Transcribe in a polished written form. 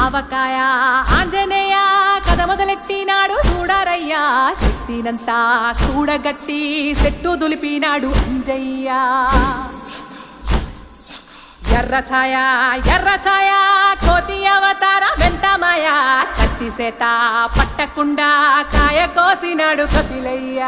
ఆవకాయ ఆంజనేయ కథ మొదలెట్టినాడు చూడరయ్యా శక్తినంతా కూడగట్టి చెట్టు దులిపినాడు అంజయ్య ఎర్ర ఛాయ కోతి అవతార వెంటమాయ కత్తి సేత పట్టకుండా కాయ కోసినాడు కపిలయ్య